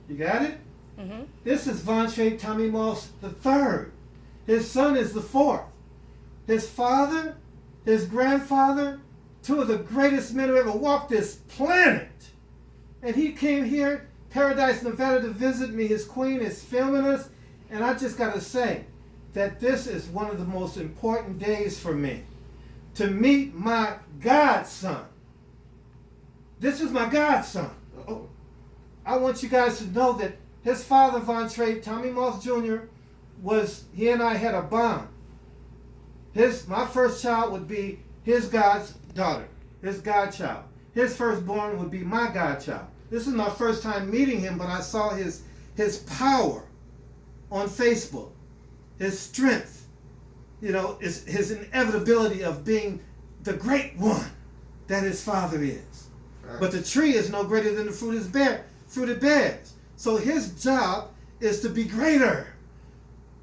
You got it? Mm-hmm. This is Vountria Tommy Moss the third. His son is the fourth. His father, his grandfather, two of the greatest men who ever walked this planet. And he came here, Paradise, Nevada, to visit me. His queen is filming us. And I just got to say that this is one of the most important days for me. To meet my godson. This is my godson. Oh, I want you guys to know that his father, Vountria Tommy Moss Jr., he and I had a bond. My first child would be his God's daughter, his godchild. His firstborn would be my godchild. This is my first time meeting him, but I saw his power on Facebook, his strength, his inevitability of being the great one that his father is. Right. But the tree is no greater than the fruit it bears. So his job is to be greater.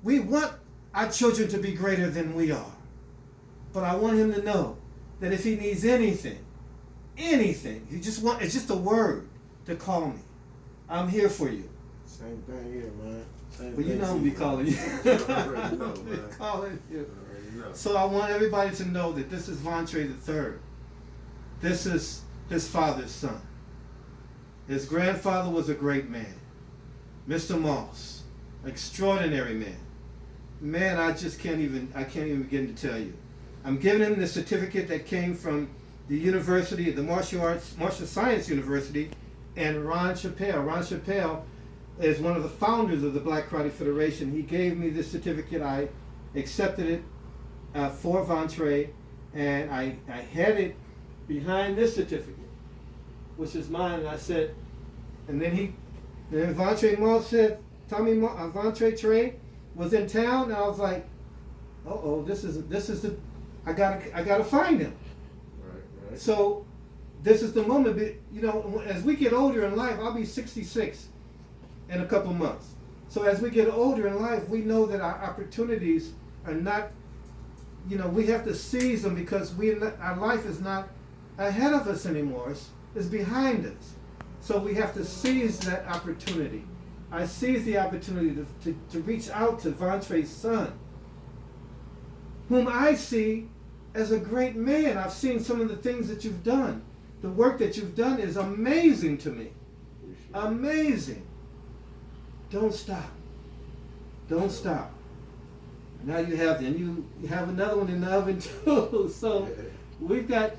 We want our children to be greater than we are. But I want him to know that if he needs anything, it's just a word to call me. I'm here for you. Same thing here, man. But you know I'm be calling you. I already know, man. Calling you. I already know. So I want everybody to know that this is Vountria the third. This is his father's son. His grandfather was a great man. Mr. Moss, extraordinary man. Man, I can't even begin to tell you. I'm giving him the certificate that came from the university, the martial science university, and Ron Chappelle. Ron Chappelle is one of the founders of the Black Karate Federation. He gave me this certificate. I accepted it for Vountria, and I had it behind this certificate, which is mine. And I said, and then Vountria Moss said, Vountria Trey was in town, and I was like, this is I gotta find him. Right. So this is the moment. As we get older in life, I'll be 66 in a couple months. So as we get older in life, we know that our opportunities are not, we have to seize them, because our life is not ahead of us anymore. It's behind us. So we have to seize that opportunity. I seized the opportunity to reach out to Vountria's son, whom I see as a great man. I've seen some of the things that you've done. The work that you've done is amazing to me. Amazing. Don't stop. Don't stop. Now you have another one in the oven too. So we've got,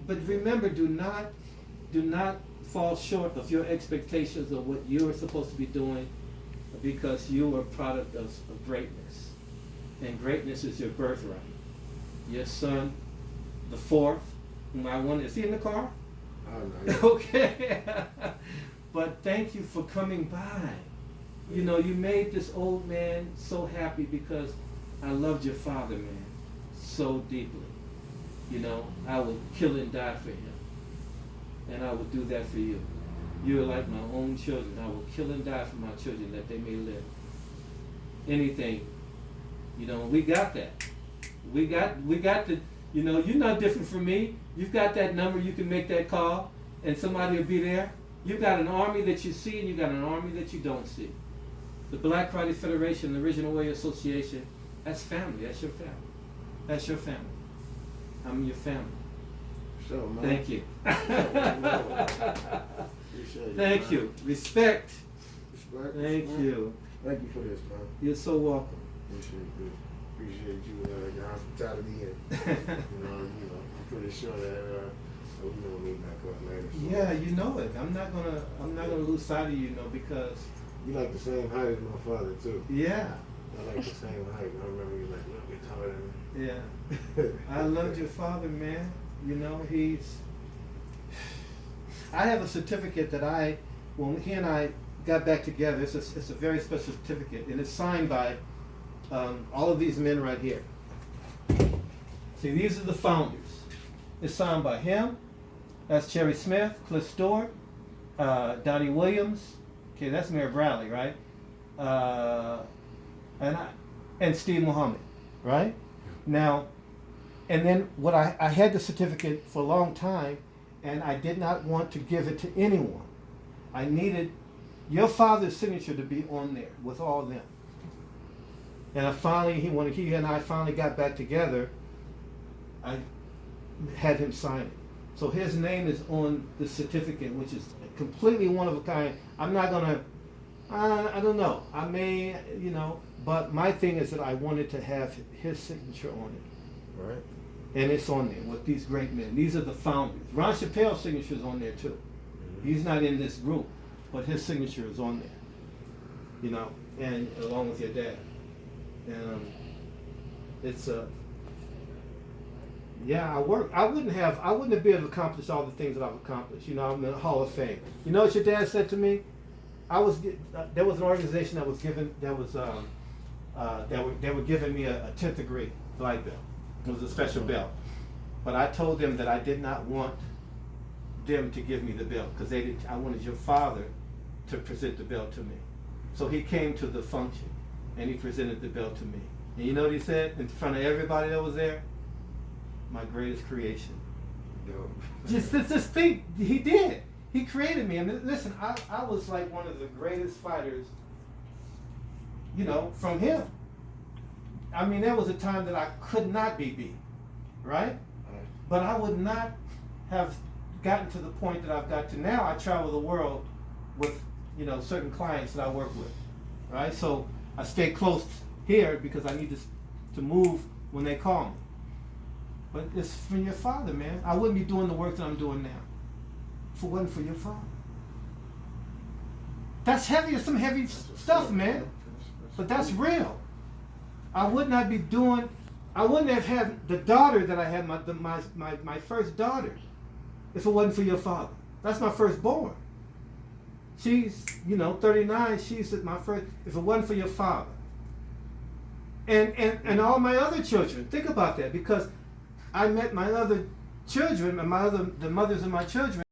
but remember, do not fall short of your expectations of what you are supposed to be doing, because you are a product of greatness. And greatness is your birthright. Your son, the fourth, whom I wanted, is he in the car? Oh, no. Okay. But thank you for coming by. You made this old man so happy, because I loved your father, man, so deeply. I would kill and die for him. And I would do that for you. You're like my own children. I will kill and die for my children, that they may live. Anything. We got that. We got the, you're not different from me. You've got that number, you can make that call, and somebody will be there. You've got an army that you see, and you've got an army that you don't see. The Black Karate Federation, the Original Way Association, that's family. That's your family. That's your family. I'm your family. Sure, man. Thank you. Appreciate it, Thank man. you. Respect. Thank you. Thank you for this, man. You're so welcome. Appreciate you, your hospitality, and I'm pretty sure that we're gonna meet back up later. So. Yeah, you know it. I'm not gonna lose sight of you, because you like the same height as my father too. Yeah. I like the same height. I remember you like a little bit taller than me. Yeah. I loved your father, man. I have a certificate that when he and I got back together, it's a very special certificate, and it's signed by all of these men right here. See, these are the founders. It's signed by him. That's Cherry Smith, Cliff Stewart, Donnie Williams. Okay, that's Mayor Bradley, right? And Steve Muhammad, right? Now, and then I had the certificate for a long time, and I did not want to give it to anyone. I needed your father's signature to be on there with all them. And when he and I finally got back together, I had him sign it. So his name is on the certificate, which is completely one of a kind. I'm not gonna, I don't know. I may, but my thing is that I wanted to have his signature on it. Right. And it's on there with these great men. These are the founders. Ron Chappelle's signature is on there too. Mm-hmm. He's not in this group, but his signature is on there. And along with your dad. And it's I wouldn't have been able to accomplish all the things that I've accomplished. I'm in the Hall of Fame. You know what your dad said to me? There was an organization that was given they were giving me a 10th degree flight belt. It was a special belt, but I told them that I did not want them to give me the belt because I wanted your father to present the belt to me. So he came to the function and he presented the belt to me. And you know what he said in front of everybody that was there? My greatest creation. Just think, he did. He created me. And listen, I was like one of the greatest fighters, from him. I mean, there was a time that I could not be beat, right? But I would not have gotten to the point that I've got to now. I travel the world with, certain clients that I work with, right? So I stay close here because I need to move when they call me. But it's from your father, man. I wouldn't be doing the work that I'm doing now if it wasn't for your father. That's heavy, some heavy stuff, man. But that's real. I wouldn't have had the daughter that I had, my first daughter, if it wasn't for your father. That's my firstborn. She's, 39, she's my first, if it wasn't for your father. And all my other children, think about that, because I met my other children, the mothers of my children,